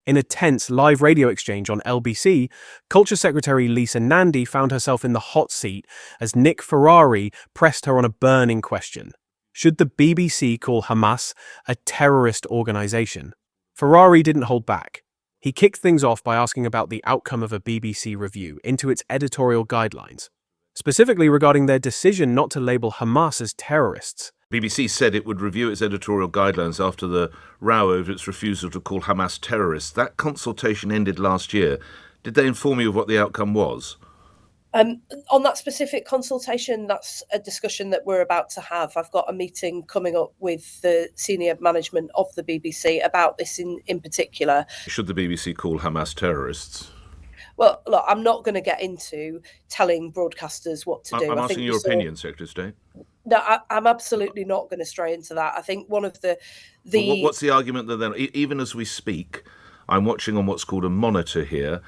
In a tense live radio exchange on LBC, Culture Secretary Lisa Nandy found herself in the hot seat as Nick Ferrari pressed her on a burning question. Should the BBC call Hamas a terrorist organization? Ferrari didn't hold back. He kicked things off by asking about the outcome of a BBC review into its editorial guidelines, specifically regarding their decision not to label Hamas as terrorists. BBC said it would review its editorial guidelines after the row over its refusal to call Hamas terrorists. That consultation ended last year. Did they inform you of what the outcome was? On that specific consultation, that's a discussion that we're about to have. I've got a meeting coming up with the senior management of the BBC about this in particular. Should the BBC call Hamas terrorists? Well, look, I'm not going to get into telling broadcasters what to do. I'm asking your opinion, Secretary of State. No, I'm absolutely not going to stray into that. I think one of the what's the argument that then, even as we speak, I'm watching on what's called a monitor here,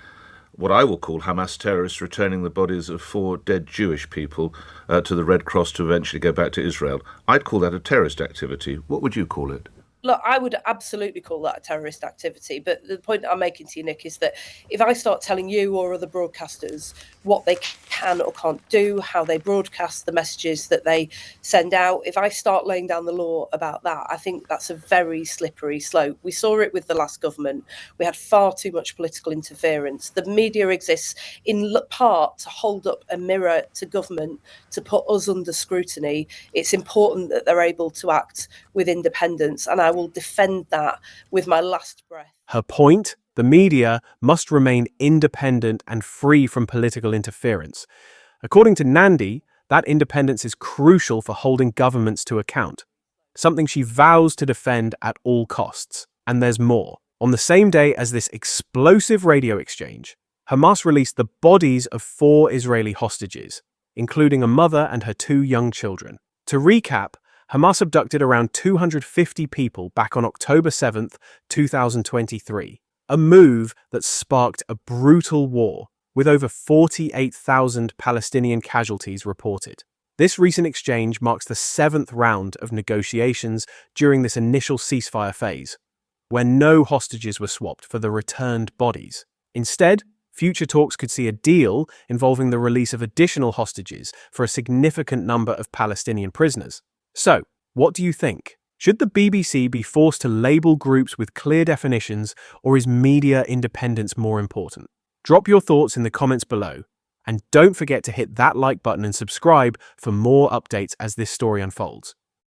what I will call Hamas terrorists returning the bodies of 4 dead Jewish people to the Red Cross to eventually go back to Israel. I'd call that a terrorist activity. What would you call it? Look, I would absolutely call that a terrorist activity. But the point that I'm making to you, Nick, is that if I start telling you or other broadcasters what they can or can't do, how they broadcast the messages that they send out, if I start laying down the law about that, I think that's a very slippery slope. We saw it with the last government. We had far too much political interference. The media exists in part to hold up a mirror to government, to put us under scrutiny. It's important that they're able to act with independence, and I will defend that with my last breath. Her point? The media must remain independent and free from political interference. According to Nandy, that independence is crucial for holding governments to account, something she vows to defend at all costs. And there's more. On the same day as this explosive radio exchange, Hamas released the bodies of 4 Israeli hostages, including a mother and her 2 young children. To recap, Hamas abducted around 250 people back on October 7th, 2023, a move that sparked a brutal war, with over 48,000 Palestinian casualties reported. This recent exchange marks the 7th round of negotiations during this initial ceasefire phase, where no hostages were swapped for the returned bodies. Instead, future talks could see a deal involving the release of additional hostages for a significant number of Palestinian prisoners. So, what do you think? Should the BBC be forced to label groups with clear definitions, or is media independence more important? Drop your thoughts in the comments below, and don't forget to hit that like button and subscribe for more updates as this story unfolds.